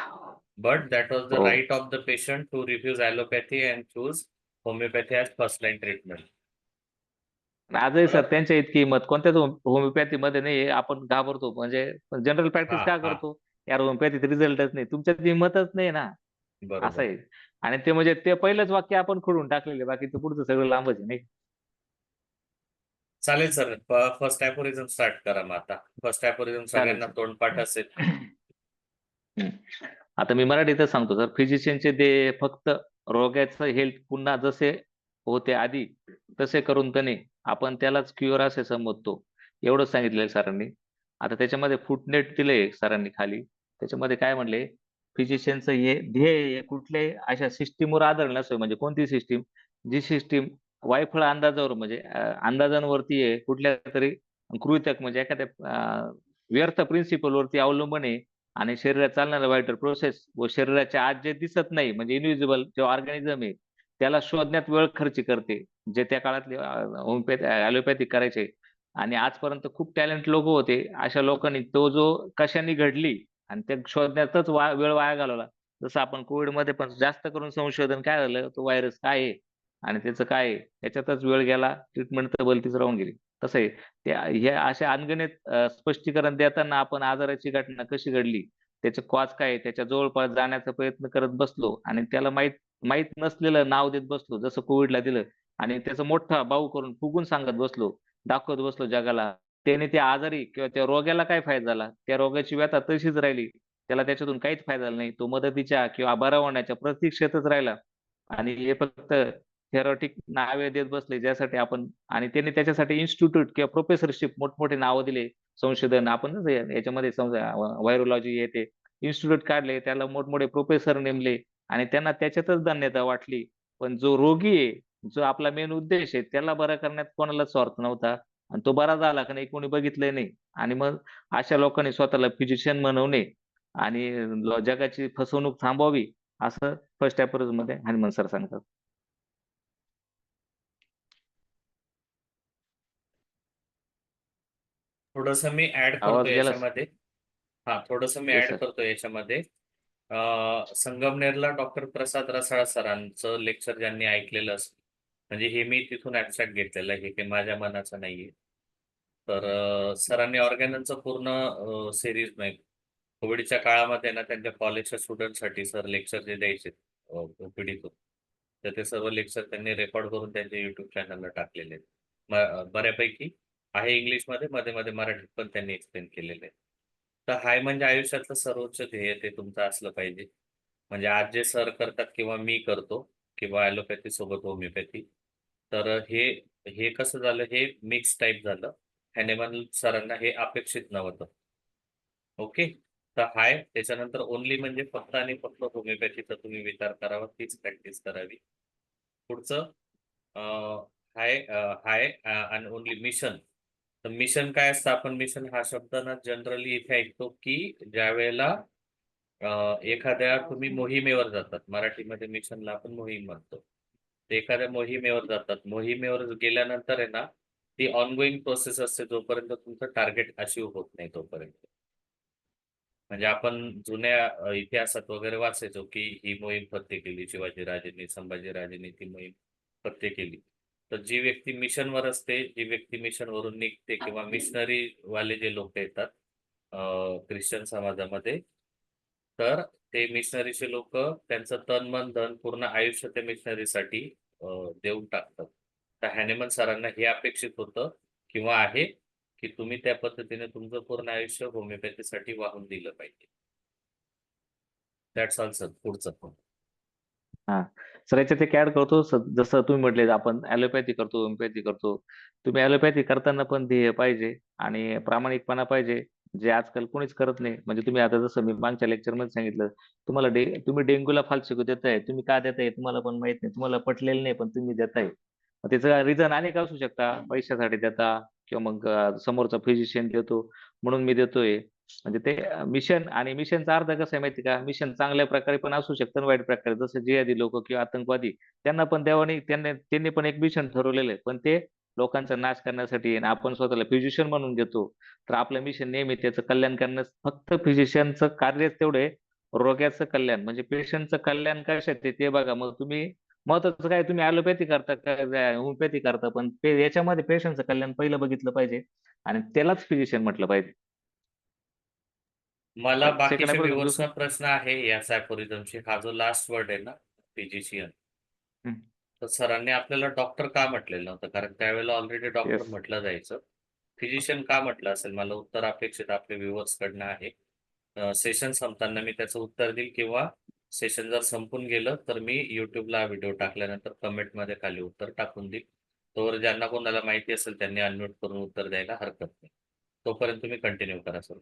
बट दॅट वॉज द हो. Right of the patient to refuse allopathy and choose homeopathy as first line treatment. आजही सर बरोबर? त्यांच्या इतकी हिंमत कोणत्याच होमिओपॅथी मध्ये नाही. आपण घाबरतो म्हणजे जनरल प्रॅक्टिस हां, का हां. करतो? यार होमिओपॅथीत रिझल्टच नाही. तुमच्यात हिंमतच नाही ना. असं बरोबर. आहे. आणि ते म्हणजे ते पहिलंच वाक्य आपण खोडून टाकलेले बाकीचं पुढचं सगळं लांबच आहे नाही. चालेल सर. फर्स्ट ॲफोरिझम स्टार्ट करा मग आता. फर्स्ट ॲफोरिझम चालेल सगळ्यांना तोंडपाठ सर. असेल. आता मी मराठीतच सांगतो सर. फिजिशियनचे ते फक्त रोग्याचं हेल्थ पुन्हा जसे होते आधी तसे करून त्याने आपण त्यालाच क्युअर असे समजतो. एवढंच सांगितलेलं सरांनी. आता त्याच्यामध्ये फुटनेट दिले सरांनी खाली. त्याच्यामध्ये काय म्हणले? फिजिशियनचं हे ध्येय हे कुठल्याही अशा सिस्टीमवर आधारलेलं नसावं. म्हणजे कोणती सिस्टीम? जी सिस्टीम वायफळ अंदाजावर म्हणजे अंदाजांवरती आहे, कुठल्या तरी गृहीतक म्हणजे एखाद्या व्यर्थ प्रिन्सिपल वरती अवलंबून आहे आणि शरीरात चालणाऱ्या व्हायटल प्रोसेस व शरीराच्या आत जे दिसत नाही म्हणजे इनविजिबल जे ऑर्गॅनिझम आहे त्याला शोधण्यात वेळ खर्च करते. जे त्या काळातले होमिओपॅथी ॲलोपॅथी करायचे. आणि आजपर्यंत खूप टॅलेंट लोक होते. अशा लोकांनी तो जो कशाने घडली आणि ते शोधण्यातच वेळ वाया घालवला. जसं आपण कोविडमध्ये पण जास्त करून संशोधन काय झालं, तो व्हायरस काय आहे आणि त्याचं काय आहे त्याच्यातच वेळ गेला. ट्रीटमेंट तर भलतीच राहून गेली. तसं आहे. त्या हे अशा अनगणित स्पष्टीकरण देताना आपण आजाराची घटना कशी घडली, त्याचं कॉज काय आहे, त्याच्या जवळपास जाण्याचा प्रयत्न करत बसलो आणि त्याला माहित माहित नसलेलं नाव देत बसलो. जसं कोविडला दिलं आणि त्याचा मोठा बाऊ करून फुगून सांगत बसलो, दाखवत बसलो जगाला. त्याने त्या आजारी किंवा त्या रोग्याला काय फायदा झाला? त्या रोगाची व्यथा तशीच राहिली. त्याला त्याच्यातून काहीच फायदा झाला नाही. तो मदतीच्या किंवा बरा होण्याच्या प्रतीक्षेतच राहिला. आणि हे फक्त थेरॉटिक नावे देत बसले ज्यासाठी आपण आणि त्यांनी त्याच्यासाठी इन्स्टिट्यूट किंवा प्रोफेसरशिप मोठमोठे नावं दिले. संशोधन आपण याच्यामध्ये समजा व्हायरोलॉजी येते इन्स्टिट्यूट काढले त्याला मोठमोठे प्रोफेसर नेमले आणि त्यांना त्याच्यातच धन्यता वाटली. पण जो रोगी आहे, जो आपला मेन उद्देश आहे त्याला बरा करण्यात कोणालाच स्वार्थ नव्हता. आणि तो बरा झाला का नाही कोणी बघितलंय नाही. आणि मग अशा लोकांनी स्वतःला फिजिशियन बनवणे आणि जगाची फसवणूक थांबवावी असं फर्स्ट अप्रोच मध्ये हनुमान सर सांगतात. थोडंसं मी ऍड करतो आवाज गेला. याच्यामध्ये. थोडंसं मी येस ऍड सर. करतो याच्यामध्ये. संगमनेरला डॉक्टर प्रसाद रसाळ सरांचं लेक्चर ज्यांनी ऐकलेलं असेल म्हणजे हे मी तिथून ऍबस्ट्रॅक्ट घेतलेलं आहे, हे काही माझ्या मनाचं नाहीये. तर सरांनी ऑर्गॅननचं पूर्ण सिरीज नाही कोविडच्या काळामध्ये ना त्यांच्या कॉलेजच्या स्टुडंटसाठी सर लेक्चर जे द्यायचे ओपीडीतून तर ते सर्व लेक्चर त्यांनी रेकॉर्ड करून त्यांच्या युट्यूब चॅनलला टाकलेले आहेत. बऱ्यापैकी आहे इंग्लिशमध्ये, मध्ये मध्ये मराठीत पण त्यांनी एक्सप्लेन केलेले आहे. तर हाय म्हणजे आयुष्यातलं सर्वोच्च ध्येय ते तुमचं असलं पाहिजे. म्हणजे आज जे सर करतात किंवा मी करतो किंवा ॲलोपॅथी सोबत होमिओपॅथी तर हे हे कसं झालं, हे मिक्स टाईप झालं. हॅनेमन सरांना हे अपेक्षित नव्हतं. ओके. तर हाय त्याच्यानंतर ओनली म्हणजे फक्त आणि फक्त होमिओपॅथीचा तुम्ही विचार करावा, तीच प्रॅक्टिस करावी. पुढचं हाय हाय आणि ओनली मिशन. तर मिशन काय असतं, आपण मिशन हा शब्द ना जनरली इथे ऐकतो की ज्या वेळेला एखाद्या तुम्ही मोहिमेवर जातात, मराठीमध्ये मिशनला आपण मोहीम म्हणतो. ते एखाद्या मोहिमेवर जातात, मोहिमेवर गेल्यानंतर आहे ना, ती ऑनगोईंग प्रोसेस असते जोपर्यंत तुमचं टार्गेट अचीव होत नाही तोपर्यंत. म्हणजे आपण जुन्या इतिहासात वगैरे वाचायचो की ही मोहीम फत्ते केली शिवाजीराजेंनी, संभाजीराजेंनी ती मोहीम फत्ते केली. तर जी व्यक्ती मिशनवर असते, जी व्यक्ती मिशनवरून निघते किंवा मिशनरी वाले जे लोक येतात ख्रिश्चन समाजामध्ये, तर ते मिशनरीचे लोक त्यांचं तन मन धन पूर्ण आयुष्य त्या मिशनरीसाठी देऊन टाकतात. तर हॅनेमन सरांना हे अपेक्षित होतं किंवा आहे की तुम्ही त्या पद्धतीने तुमचं पूर्ण आयुष्य होमिओपॅथीसाठी वाहून दिलं पाहिजे. That's all sir. पुढचं पण. हा सर, याच्यात एक ऍड करतो. जसं तुम्ही म्हटले आपण ऍलोपॅथी करतो, होमिओपॅथी करतो. तुम्ही ऍलोपॅथी करताना पण ध्येय पाहिजे आणि प्रामाणिकपणा पाहिजे, जे आजकाल कोणीच करत नाही. म्हणजे तुम्ही आता जसं मी मागच्या लेक्चर मध्ये सांगितलं, तुम्हाला तुम्ही डेंग्यूला फालशिकू देताय, तुम्ही का देताय तुम्हाला पण माहित नाही, तुम्हाला पटलेलं नाही पण तुम्ही देताय. मग त्याचं रिझन अनेक असू शकता, पैशासाठी देता किंवा मग समोरचा फिजिशियन देतो म्हणून मी देतोय. म्हणजे ते मिशन आणि मिशनचा अर्थ कसा आहे माहिती का, मिशन चांगल्या प्रकारे पण असू शकतं आणि वाईट प्रकारे. जसं जिहादी लोक किंवा आतंकवादी, त्यांना पण देवाने त्यांनी पण एक मिशन ठरवलेलं आहे, पण ते लोकांचा नाश करण्यासाठी आहे. आणि आपण स्वतःला फिजिशियन म्हणून घेतो, तर आपलं मिशन नेहमी त्याचं कल्याण करण्यास. फक्त फिजिशियनचं कार्यच तेवढं आहे, रोग्याचं कल्याण म्हणजे पेशंटचं कल्याण कशात आहे ते बघा. मग तुम्ही महत्वाचं काय, तुम्ही ॲलोपॅथी करता का होमिओपॅथी करता, पण याच्यामध्ये पेशंटचं कल्याण पहिलं बघितलं पाहिजे आणि त्यालाच फिजिशियन म्हटलं पाहिजे. मला सेकंड बाकीच्या अप्रोच व्ह्युअर्सना दुसरं. प्रश्न आहे या सॅफोरिझमशी. हा जो लास्ट वर्ड आहे ना, फिजिशियन, तर सरांनी आपल्याला डॉक्टर का म्हटलेलं नव्हतं? कारण त्यावेळेला ऑलरेडी डॉक्टर येस. म्हटलं जायचं. फिजिशियन का म्हटलं असेल? मला उत्तर अपेक्षित आपल्या व्ह्युअर्स कडनं आहे. सेशन संपताना मी त्याचं उत्तर देईल किंवा सेशन जर संपून गेलं तर मी युट्यूबला व्हिडिओ टाकल्यानंतर कमेंटमध्ये खाली उत्तर टाकून देईल. तोवर ज्यांना कोणाला माहिती असेल त्यांनी अनम्यूट करून उत्तर द्यायला हरकत नाही. तोपर्यंत तुम्ही कंटिन्यू करा सर.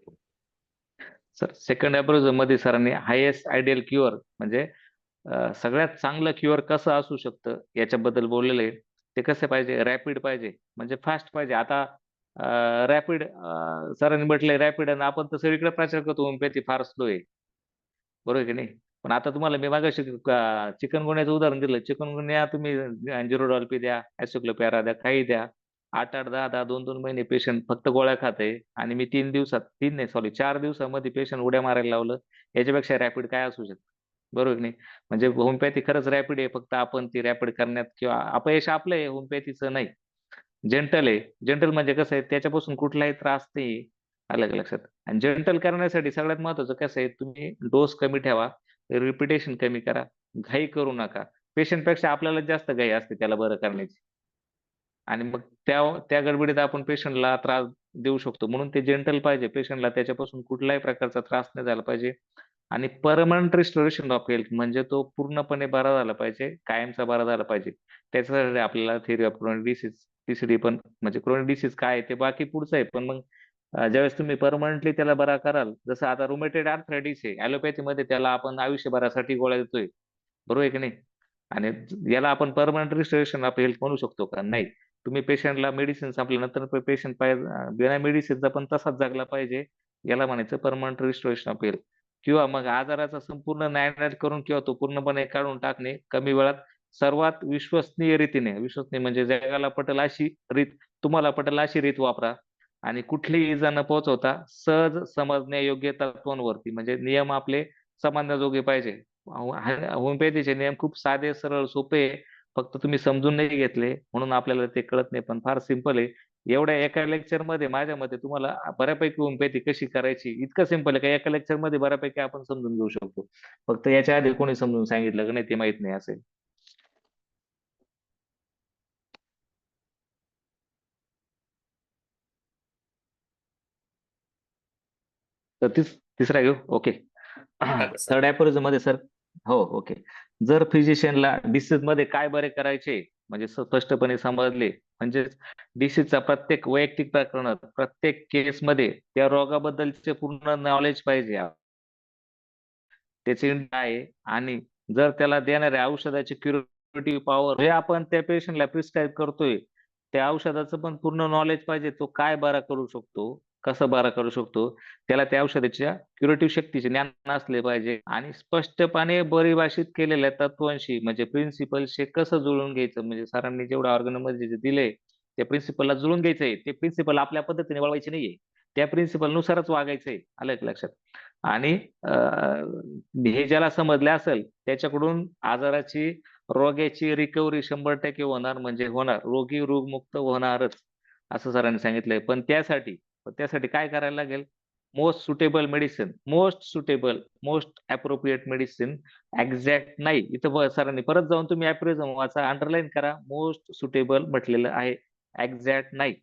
सर, सेकंड अप्रोच मध्ये सरांनी हायेस्ट आयडियल क्युअर म्हणजे सगळ्यात चांगलं क्युअर कसं असू शकतं याच्याबद्दल बोललेलं आहे. ते कसं पाहिजे, रॅपिड पाहिजे म्हणजे फास्ट पाहिजे. आता रॅपिड सरांनी म्हटलंय रॅपिड, आणि आपण तर सगळीकडे प्रचार करतो होमिओपॅथी फार स्लो आहे, बरोबर आहे की नाही. पण आता तुम्हाला मी मागाशी चिकनगुन्याचं उदाहरण दिलं. चिकनगुन्या तुम्ही झिरोडॉल्फी द्या, ऍसिक्लोप्यारा द्या, काही द्या, 8-8, 10-10, 2-2 महिने पेशंट फक्त गोळ्या खाते आणि मी 3 दिवसात, 3 नाही सॉरी 4 दिवसामध्ये पेशंट उड्या मारायला लावलं. याच्यापेक्षा रॅपिड काय असू शकतं, बरोबर की नाही. म्हणजे होमिओपॅथी खरंच रॅपिड आहे, फक्त आपण ती रॅपिड करण्यात किंवा अपयश आपलं आहे, होमिओपॅथीचं नाही. जेंटल आहे. जेंटल म्हणजे कसं आहे, त्याच्यापासून कुठलाही त्रास नाही. आलं का लक्षात. आणि जेंटल करण्यासाठी सगळ्यात महत्वाचं कसं आहे, तुम्ही डोस कमी ठेवा, रिपिटेशन कमी करा, घाई करू नका. पेशंट पेक्षा आपल्याला जास्त घाई असते त्याला बरं करण्याची. आणि मग त्या त्या गडबडीत आपण पेशंटला त्रास देऊ शकतो. म्हणून ते जेंटल पाहिजे. पेशंटला त्याच्यापासून कुठल्याही प्रकारचा त्रास नाही झाला पाहिजे. आणि परमनंट रिस्टोरेशन ऑफ हेल्थ म्हणजे तो पूर्णपणे बरा झाला पाहिजे, कायमचा बरा झाला पाहिजे. त्याच्यासाठी आपल्याला theory of chronic disease, TCD पण म्हणजे क्रोनिक डिसीज काय आहे ते बाकी पुढचं आहे. पण मग ज्यावेळेस तुम्ही परमनंटली त्याला बरा कराल, जसं आता रुमेटेड आर्थरायटिस आहे, ॲलोपॅथीमध्ये त्याला आपण आयुष्यभरासाठी गोळ्या देतोय, बरोबर आहे की नाही. आणि याला आपण परमनंट रिस्टोरेशन ऑफ हेल्थ म्हणू शकतो का? नाही. तुम्ही पेशंटला मेडिसिन संपल्यानंतर पेशंट बिना मेडिसिनचा पण तसाच जगला पाहिजे. याला म्हणायचं परमनंट रिस्टोरेशन ऑफ हेल्थ. किंवा मग आजाराचा संपूर्ण नायनाट करून किंवा तो पूर्णपणे काढून टाकणे कमी वेळात, सर्वात विश्वसनीय रीतीने. विश्वसनीय म्हणजे जगाला पटेल अशी रीत, तुम्हाला पटेल अशी रीत वापरा. आणि कुठलीही इजा न पोहोचवता सहज समजण्यायोग्य तत्वांवरती, म्हणजे नियम आपले समजण्याजोगे पाहिजे. होमिओपॅथीचे नियम खूप साधे, सरळ, सोपे आहे. फक्त तुम्ही समजून नाही घेतले म्हणून आपल्याला ते कळत नाही, पण फार सिंपल आहे. एवढ्या एका लेक्चर मध्ये माझ्या मते तुम्हाला बऱ्यापैकी होमिओपॅथी कशी करायची इतकं सिंपल आहे का एका लेक्चर मध्ये बऱ्यापैकी आपण समजून घेऊ शकतो. फक्त याच्या आधी कोणी समजून सांगितलं का नाही ते माहित नाही असेल. तर तिसरा घेऊ. ओके. टाका सर. थर्ड अॅपोरिझम मध्ये सर. हो, ओके. जर फिजिशियनला डिसीज मध्ये काय बरे करायचे म्हणजे स्पष्टपणे समजले, म्हणजेच डिसीजचा प्रत्येक वैयक्तिक प्रकरणात प्रत्येक केसमध्ये त्या रोगाबद्दलचे पूर्ण नॉलेज पाहिजे. त्याचे आहे आणि जर त्याला देणाऱ्या औषधाची क्युरेटिव्ह पॉवर जे आपण त्या पेशंटला प्रिस्क्राईब करतोय, त्या औषधाचं पण पूर्ण नॉलेज पाहिजे. तो काय बरा करू शकतो, कसं बरा करू शकतो, त्याला त्या औषधाच्या क्युरेटिव्ह शक्तीचे ज्ञान असले पाहिजे आणि स्पष्टपणे परिभाषित केलेल्या तत्वांशी म्हणजे प्रिन्सिपलशी कसं जुळवून घ्यायचं. म्हणजे सरांनी जेवढं ऑर्गनमध्ये जे दिलंय, त्या प्रिन्सिपलला जुळवून घ्यायचंय. ते प्रिन्सिपल आपल्या पद्धतीने वळवायचे नाहीये. त्या प्रिन्सिपल नुसारच वागायचंय. आलं का लक्षात? आणि हे ज्याला समजले असेल त्याच्याकडून आजाराची रोग्याची रिकव्हरी 100% होणार, म्हणजे होणार. रोगी रोगमुक्त होणारच असं सरांनी सांगितलंय. पण त्यासाठी काय करायला लागेल? Most suitable medicine, most suitable, most appropriate medicine, exact नाही. इथं सरांनी परत जाऊन तुम्ही अप्रिझम वाचा, अंडरलाईन करा. मोस्ट सुटेबल म्हटलेलं आहे, एक्झॅक्ट नाही.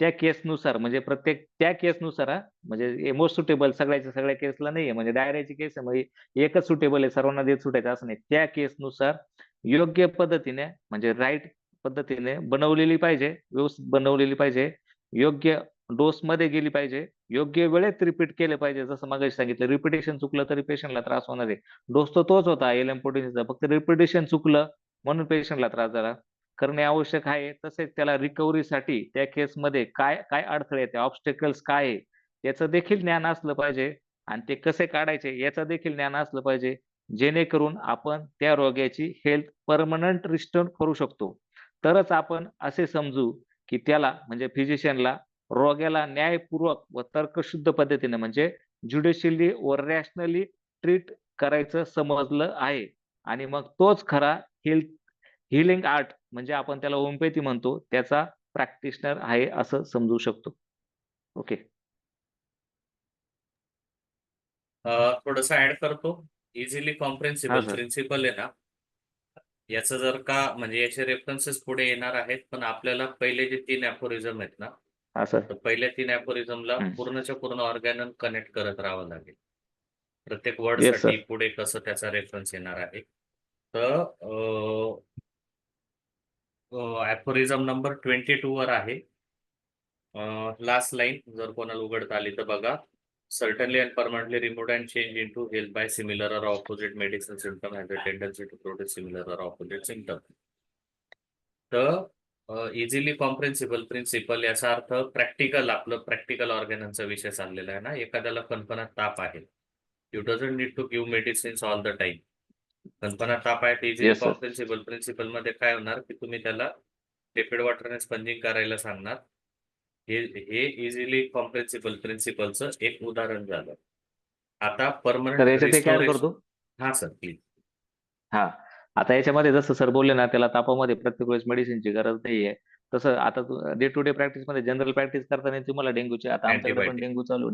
त्या केसनुसार म्हणजे प्रत्येक त्या केसनुसार म्हणजे मोस्ट सुटेबल सगळ्याच्या सगळ्या केसला नाहीये. म्हणजे डायरियाची केस आहे म्हणजे एकच सुटेबल आहे, सर्वांना देत सुटायचं असं नाही. त्या केसनुसार योग्य पद्धतीने म्हणजे राईट पद्धतीने बनवलेली पाहिजे, व्यवस्थित बनवलेली पाहिजे, योग्य डोस मध्ये गेली पाहिजे, योग्य वेळेत रिपीट केले पाहिजे. जसं मागे सांगितलं, रिपिटेशन चुकलं तरी पेशंटला त्रास होणार आहे. डोस तर तोच होता एल एम फक्त रिपिटेशन चुकलं म्हणून पेशंटला त्रास झाला. करणे आवश्यक आहे. तसेच त्याला रिकव्हरीसाठी त्या केसमध्ये काय काय अडथळे आहेत, ऑब्स्टेकल्स काय आहे, याचं देखील ज्ञान असलं पाहिजे आणि ते कसे काढायचे याचं देखील ज्ञान असलं पाहिजे. जेणेकरून आपण त्या रोग्याची हेल्थ परमनंट रिस्टोर करू शकतो. तरच आपण असे समजू की त्याला म्हणजे फिजिशियनला रोग्याला न्यायपूर्वक व तर्कशुद्ध पद्धतीने म्हणजे ज्युडिशियली व रॅशनली ट्रीट करायचं समजलं आहे. आणि मग तोच खरा हेल्थ हिलिंग आर्ट म्हणजे आपण त्याला होमिओपॅथी म्हणतो, त्याचा प्रॅक्टिशनर आहे असं समजू शकतो. ओके. थोडंसं ऍड करतो. इझिली हा कॉम्प्रेन्सिबल सर. प्रिन्सिपल आहे ना, याचं जर का म्हणजे याचे रेफरन्सेस पुढे येणार आहेत, पण आपल्याला पहिले जे 3 अफोरिझम आहेत ना, हा सर. तर पहिल्या 3 अफोरिझमला हम्म. पूर्णच्या पूर्ण ऑर्गॅनन कनेक्ट करत राहावं लागेल. प्रत्येक येस वर्डसाठी सर. पुढे कसं त्याचा रेफरन्स येणार आहे. तर अफोरिझम नंबर 22 वर आहे. लास्ट लाईन जर कोणाला उघडता आली तर बघा. Certainly and permanently removed and changed into health by similar or opposite medicinal symptom has a tendency to produce similar or opposite symptom. तर इझिली कॉम्प्रेन्सिबल प्रिन्सिपल याचा अर्थ प्रॅक्टिकल, आपलं प्रॅक्टिकल ऑर्गॅनचा विषय चाललेला आहे ना. एखाद्याला कणकणात ताप आहे, you doesn't need to give medicines all the time. कणकणात ताप आहे, easily yes sir. Comprehensible principle मध्ये काय होणार की तुम्ही त्याला टेपेड वॉटरने स्पंजिंग करायला सांगणार. हे इझिली कॉम्प्रेन्सिबल प्रिन्सिपलचं एक उदाहरण झालं. आता तर परमनंट याच्यात एक ऍड रिस्टोरेशन. करतो. हा सर प्लीज. हा. आता याच्यामध्ये जसं सर बोलले ना, त्याला तापामध्ये प्रत्येक वेळेस मेडिसिनची गरज नाहीये. तसं आता डे टू डे प्रॅक्टिस मध्ये जनरल प्रॅक्टिस करताना तुम्हाला डेंग्यूचे आता आमच्याकडे पण अँटीबायोटिक. डेंग्यू चालू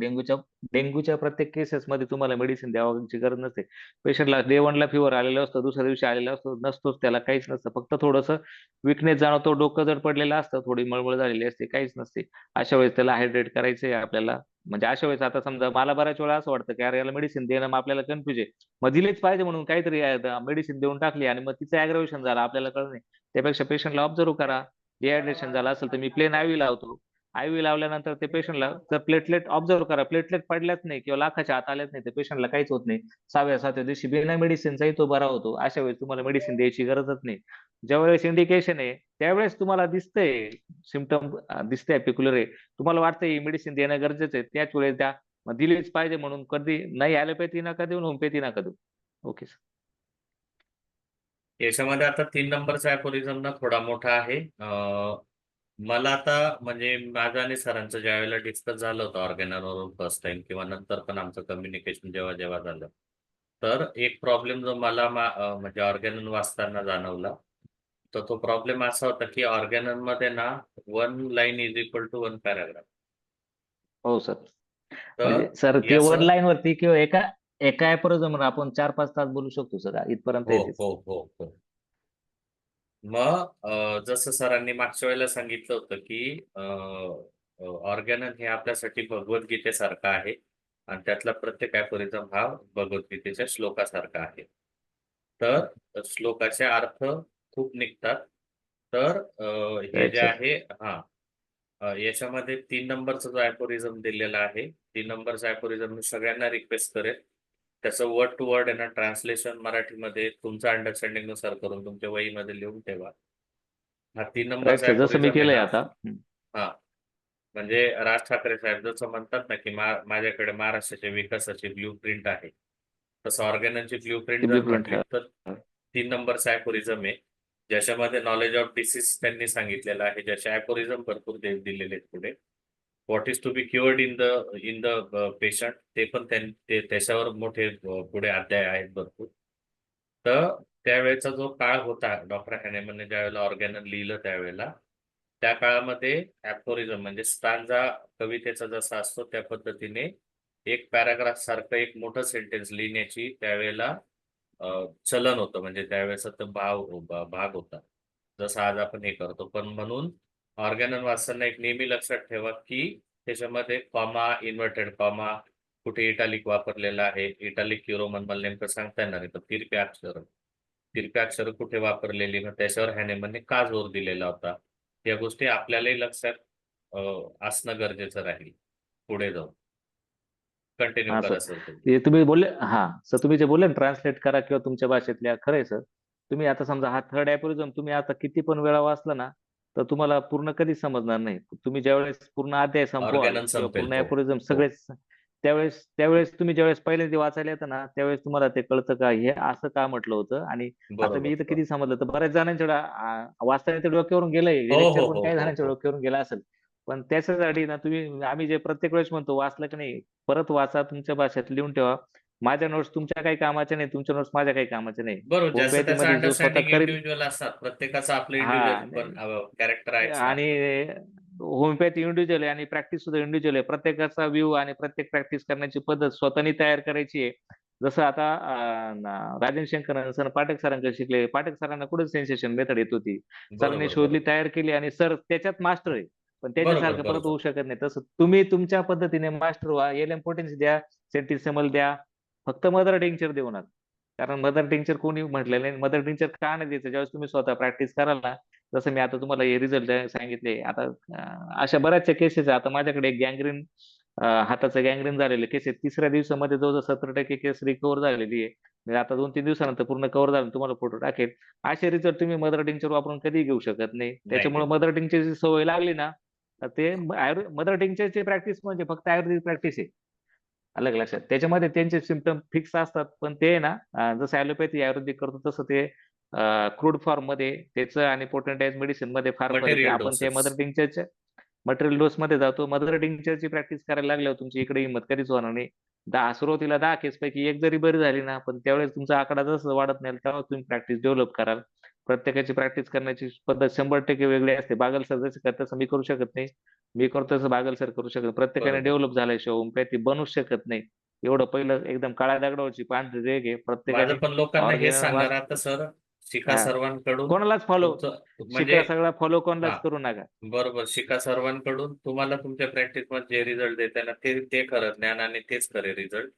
डेंग्यूच्या प्रत्येक केसेस मध्ये तुम्हाला मेडिसिन द्यावाची गरज नसते. पेशंटला डे 1 ला फिवर आलेला असतो, दुसऱ्या दिवशी आलेला असतो, नसतोच त्याला काहीच नसतं. फक्त थोडंसं विकनेस जाणवतो, डोकं जड पडलेलं असतं, थोडी मळमळ झालेली असते, काहीच नसते. अशा वेळेस त्याला हायड्रेट करायचंय आपल्याला. म्हणजे अशा वेळेस आता समजा मला बऱ्याच वेळा असं वाटतं की अरे याला मेडिसिन देणं मग आपल्याला कन्फ्युज आहे. मग दिलीच पाहिजे म्हणून काहीतरी मेडिसिन देऊन टाकली आणि मग तिचं अग्रवेशन झालं आपल्याला कळलं नाही. त्यापेक्षा पेशंटला ऑब्झर्व करा. डिहायड्रेशन झालं असेल तर मी प्लेन आयव्ही लावतो. आयव्ही लावल्यानंतर ते पेशंटला जर प्लेटलेट ऑब्झर्व करा, प्लेटलेट पडल्याच नाही किंवा लाखाच्या आत आल्याच नाही तर पेशंटला काहीच होत नाही. 6व्या 7व्या दिवशी बिना मेडिसिनचाही तो बरा होतो. अशा वेळेस तुम्हाला मेडिसिन द्यायची गरजच नाही. ज्यावेळेस इंडिकेशन आहे त्यावेळेस तुम्हाला दिसतंय सिमटम, दिसतंय पिक्युलर आहे, तुम्हाला वाटतंय मेडिसिन देणं गरजेचं आहे, त्याच वेळेस द्या. मग दिलीच पाहिजे म्हणून कधी नाही ऍलोपॅथी नका देऊन होमिओपॅथी नका देऊ. Okay sir. याच्यामध्ये आता 3 नंबरचा अफोरिझम ना थोडा मोठा आहे. मला आता म्हणजे माझं आणि सरांचं ज्या वेळेला डिस्कस झालं होतं ऑर्गॅनवरून फर्स्ट टाइम किंवा नंतर पण आमचं कम्युनिकेशन जेव्हा जेव्हा झालं, तर एक प्रॉब्लेम जो मला म्हणजे ऑर्गॅनन वाचताना जाणवला, तर तो प्रॉब्लेम असा होता की ऑर्गॅनन मध्ये ना 1 line is equal to 1 paragraph. हो सर. तर म्हणजे सर ते वन याचं लाईन वरती किंवा एका एका ऍपवर आपण 4-5 तास बोलू शकतो सर, इथपर्यंत हो येते. हो हो हो. मग जसं सरांनी मागच्या वेळेला सांगितलं होतं की ऑर्गॅनन हे आपल्यासाठी भगवद्गीतेसारखं आहे आणि त्यातला प्रत्येक अफोरिझम हा भगवद्गीतेच्या श्लोकासारखा आहे. तर श्लोकाचे अर्थ खूप निघतात तर हे राईट जे सर. आहे याच्यामध्ये 3 नंबरचा जो अॅफोरिझम दिलेला आहे, 3 नंबरचा अॅफोरिझम मी सगळ्यांना रिक्वेस्ट करेल. त्याचं वर्ड टू वर्ड आहे ना ट्रान्सलेशन मराठीमध्ये तुमच्या अंडरस्टँडिंग नुसार करून तुमच्या वहीमध्ये लिहून ठेवा. हा 3 राईट नंबरचा सर, जसं मी अॅफोरिझम आहे केलंय ना, आता. हा म्हणजे राज ठाकरे साहेब जसं म्हणतात ना, की माझ्याकडे महाराष्ट्राच्या विकासाची ब्ल्यू प्रिंट आहे, तसं ऑर्गॅननची ब्ल्यू ते प्रिंट ब्लू जर प्रिंट. म्हटली तर 3 नंबरचा अॅफोरिझम आहे, ज्याच्यामध्ये नॉलेज ऑफ डिसीज त्यांनी सांगितलेलं आहे, ज्याचे अॅफोरिझम भरपूर दिलेले आहेत पुढे. What is to be cured in the patient, ते पण त्याच्यावर मोठे पुढे अध्याय आहेत भरपूर. तर त्यावेळेचा जो काळ होता डॉक्टर हॅनेमनने ज्यावेळेला ऑर्गॅनन लिहिलं त्यावेळेला, त्या काळामध्ये अॅफोरिझम म्हणजे स्टांजा कवितेचा जसा असतो त्या पद्धतीने एक पॅराग्राफ सारखं एक मोठं सेंटेन्स लिहिण्याची त्यावेळेला चलन होतं, म्हणजे त्यावेळेचा तो भाग होता, जसं आज आपण हे करतो. पण म्हणून ऑर्गॅनन वाचताना एक नेहमी लक्षात ठेवा की त्याच्यामध्ये कॉमा, इन्व्हर्टेड कॉमा, कुठे इटालिक वापरलेला आहे, इटालिक की रोमन मला नेमकं सांगता येणार नाही, तर तिरपी अक्षर कुठे वापरलेली, मग त्याच्यावर हॅनेमनने का जोर दिलेला होता, या गोष्टी आपल्यालाही लक्षात असणं गरजेचं राहील पुढे जाऊन. कंटिन्यू हा सर, करा सर तुम्ही. ते तुम्ही बोलले. हा सर, तुम्ही जे बोलले ना ट्रान्सलेट करा किंवा तुमच्या भाषेतल्या, खरंय सर. तुम्ही आता समजा हा थर्ड अॅफोरिझम तुम्ही आता किती पण वेळा वाचला ना, तर तुम्हाला पूर्ण कधीच समजणार नाही. तुम्ही ज्यावेळेस पूर्ण अध्याय संपवाल ऑर्गॅनन किंवा संपेल पूर्ण तो. अॅफोरिझम हो, सगळेच, त्यावेळेस तुम्ही ज्यावेळेस पहिल्यांदा वाचायला येतं ना, त्यावेळेस तुम्हाला ते कळतं का हे असं का म्हटलं होतं. आणि आता मी बरोबर इथं किती बरोबर. समजलं तर बऱ्याच जणांच्या वाचताना ते डोक्यावरून गेलंय, हो लेक्चर हो पण हो काही हो जणांच्या हो. डोक्यावरून गेला असेल. पण त्याच्यासाठी ना तुम्ही, आम्ही जे प्रत्येक वेळेस म्हणतो वाचलं की नाही, परत वाचा, तुमच्या भाषेत लिहून ठेवा. माझ्या नोट्स तुमच्या काही कामाच्या नाही, तुमच्या नोट्स माझ्या काही कामाच्या नाही. बरोबर, ज्याचं त्याचं होमिओपॅथीमध्ये जो स्वतः अंडरस्टँडिंग करेल. इंडिव्हिज्युअल असतात, प्रत्येकाचं आपलं इंडिव्हिज्युअल पण हा. कॅरेक्टर आहेच ना. आणि होमिओपॅथी इंडिव्हिज्युअल आहे आणि प्रॅक्टिस सुद्धा इंडिव्हिज्युअल आहे. प्रत्येकाचा व्ह्यू आणि प्रत्येक प्रॅक्टिस करण्याची पद्धत स्वतःनी तयार करायची आहे. जसं आता राजन शंकर सर पाठक सरांकडे शिकले, पाठक सरांना कुठे सेन्सेशन मेथड येत होती, सरांनी बरोबर शोधली, बरोबर. तयार केली आणि सर त्याच्यात मास्टर आहे. पण बरोबर त्याच्यासारखं परत बरोबर. होऊ शकत नाही. तसं तुम्ही तुमच्या पद्धतीने मास्टर व्हा, एल पोटेन्स द्या, सेंटिसिमल द्या, फक्त मदर टिंक्चर देऊ नका. कारण मदर टिंक्चर कोणी म्हटलेलं नाही. मदर टिंक्चर का नाही द्यायचं, ज्यावेळेस तुम्ही स्वतः प्रॅक्टिस कराल ना. जसं मी आता तुम्हाला हे रिझल्ट सांगितले. आता अशा बऱ्याचशा केसेस आहे. आता माझ्याकडे एक गँग्रीन, हाताचं गँग्रीन झालेलं केस आहे. 3ऱ्या दिवसामध्ये जवळजवळ 70% केस रिकव्हर झालेली आहे. म्हणजे आता 2-3 दिवसानंतर पूर्ण कव्हर झालं, तुम्हाला फोटो टाकेल. असे रिझल्ट तुम्ही मदर टिंक्चर वापरून कधीही घेऊ शकत नाही. नाही त्याच्यामुळे घेऊ मदर शकत. टिंक्चरची सवय लागली ना, तर ते मदर टिंक्चरची प्रॅक्टिस म्हणजे फक्त आयुर्वेदिक प्रॅक्टिस आहे. अलग लक्षात. त्याच्यामध्ये त्यांचे सिम्पटम फिक्स असतात, पण ते आहे ना, जसं ॲलोपॅथी आयुर्वेदिक करतो तसं ते क्रूड फॉर्म मध्ये त्याचं आणि पोटंटाइज मेडिसिन मध्ये फार फरक आहे. मटेरियल आपण ते डोसेस. मदर टिंक्चरच्या मटेरियल डोस मध्ये जातो. मदर टिंक्चरची प्रॅक्टिस करायला लागल्यावर तुमची इकडे हिंमत कधीच होणार नाही. सुरुवातीला 10 केस पैकी एक जरी बरी झाली ना, पण त्यावेळेस तुमचा आकडा जसं वाढत नाही तेव्हा तुम्ही प्रॅक्टिस डेव्हलप कराल. प्रत्येकाची प्रॅक्टिस करण्याची पद्धत 100% वेगळी असते. बागल सर जसं करतात तसं मी करू शकत नाही. मी करतो तसं बागल सर करू शकत. प्रत्येकाने बरोबर. डेव्हलप झाल्याशिवाय होमिओपॅथी बनूच शकत नाही. एवढं पहिलं एकदम काळ्या दगडावरची पांढरी रेघ आहे. माझं प्रत्येकाने पण लोकांना हे ऑर्गेनल सांगा वाच. राहतं सर, शिका हा. सर्वांकडून. कोणालाच फॉलो, तुमचं म्हणजे शिका सगळा फॉलो हा कोणालाच करू नका. बरोबर, शिका सर्वांकडून. तुम्हाला तुमच्या प्रॅक्टिस मध्ये जे रिझल्ट देताय ना ते खरं ज्ञान आणि तेच खरे रिझल्ट.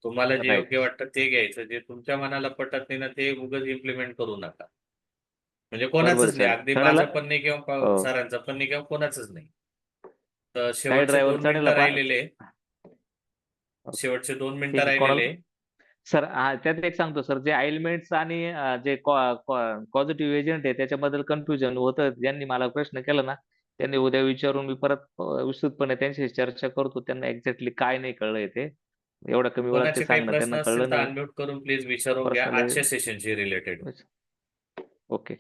तुम्हाला जे राईट. योग्य वाटतं ते घ्यायचं, जे तुमच्या मनाला पटत नाही ना ते उगाच इम्प्लिमेंट करू नका. म्हणजे बरोबर कोणाचंच नाही, सर. अगदी चढायला. माझं पण नाही किंवा हो. सरांचं पण नाही किंवा कोणाचंच नाही. तर काही शेवटचे ड्रायव्हर 2 चढायला मिनिटं राहिलेले. शेवटचे 2 मिनिटं ठीक आहे. राहिलेले. सर, त्यात एक सांगतो सर, जे आइलमेंट्स आणि जे पॉझिटिव्ह एजंट आहे त्याच्याबद्दल कन्फ्युजन होतं. ज्यांनी मला प्रश्न केला ना, त्यांनी उद्या विचारून मी परत विस्तृतपणे त्यांच्याशी चर्चा करतो. त्यांना एक्झॅक्टली काय नाही कळलंय ते. एवढ्या कमी वेळात ते कोणाचे काही सांगणं त्यांना प्रश्न असतील कळलं तर नाही. अनम्यूट करून प्लीज विचारून घ्या पर्सनल. आजच्या सेशनशी रिलेटेड. ओके.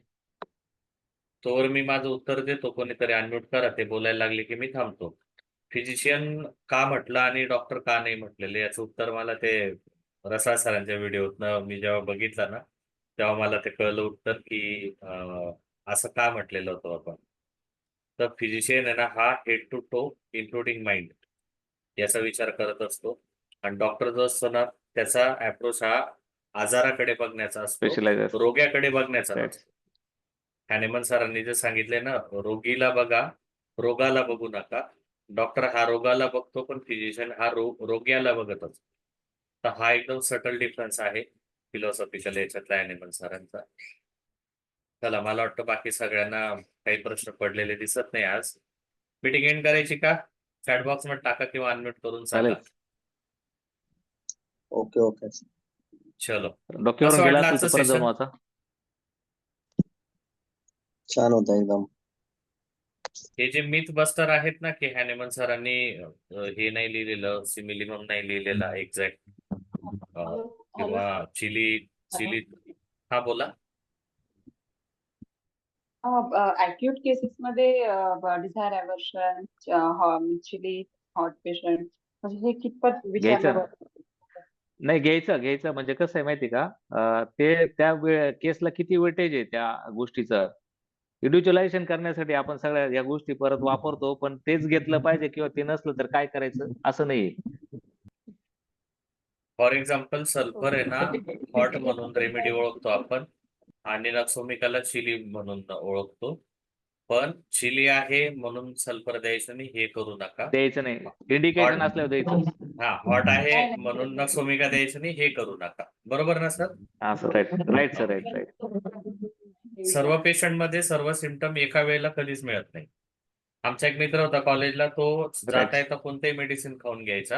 तोवर मी माझं उत्तर देतो. कोणीतरी अनम्यूट करा, ते बोलायला लागले की मी थांबतो. फिजिशियन का म्हटलं आणि डॉक्टर का नाही म्हटलेले याचं उत्तर मला ते रसाळ सरांच्या व्हिडिओतनं मी जेव्हा बघितलं ना, तेव्हा मला ते कळलं उत्तर की असं का म्हटलेलं होतं आपण. तर फिजिशियन आहे ना हा head to toe including mind याचा विचार करत असतो. आणि डॉक्टर जो असतो ना त्याचा अप्रोच हा आजाराकडे बघण्याचा असतो, स्पेशलाइज असतं. रोग्याकडे बघण्याचा राईट. नसतो. हॅनेमन सरांनी जे सांगितले ना, रोगीला बघा, रोगाला बघू नका. डॉक्टर हा रोगाला बघतो, पण फिजिशियन हा रोग्याला बघत असतो. तर हा एकदम सटल डिफरन्स आहे फिलॉसॉफिकल याच्यातला हॅनेमन सरांचा. चला, मला वाटतं बाकी सगळ्यांना काही प्रश्न पडलेले दिसत नाही आज. मीटिंग एंड करायची का? चॅट बॉक्स मध्ये टाका किंवा अनम्यूट करून सांगा. चालेल. Okay okay. चलो, डोक्यावरून कसं गेला वाटलं असेल तर आजचं परत जाऊन session? वाचा. छान होतं एकदम. हे जे मिथ बस्टर आहेत ना, की हॅनेमन सरांनी हे नाही लिहिलेलं, सिमिलिमम नाही लिहिलेला एक्झॅक्ट किंवा चिली हा बोला. अॅक्यूट केसेसमध्ये डिझायर अव्हर्शन, चिली, हॉट पेशंट म्हणजे हे कितपत घ्यायचं ना. विचारलं नाही, घ्यायचं म्हणजे कसं आहे माहिती का, ते त्या केसला किती वेटेज आहे त्या गोष्टीचं इंडिव्हिज्युअलायझेशन करण्यासाठी आपण सगळ्या या गोष्टी परत वापरतो, पण तेच घेतलं पाहिजे किंवा ते नसलं तर काय करायचं असं नाहीये. फॉर एक्झाम्पल सल्फर आहे ना, हॉट म्हणून रेमेडी ओळखतो आपण आणि नक्सोमिकाला चिली म्हणून ओळखतो. पण चिली आहे म्हणून सल्फर द्यायचं नाही, हे करू नका. द्यायचं नाही, इंडिकेशन असल्यावर द्यायचं. हा, हॉट आहे म्हणून नक्सोमिका द्यायचं नाही, हे करू नका. बरोबर ना सर? असं राईट सर, राईट. सर्व पेशंट मध्ये सर्व सिम्पटम एका वेळेला कधीच मिळत नाही. आमचा एक मित्र होता कॉलेजला, तो जाता येता कोणतेही मेडिसिन खाऊन घ्यायचा.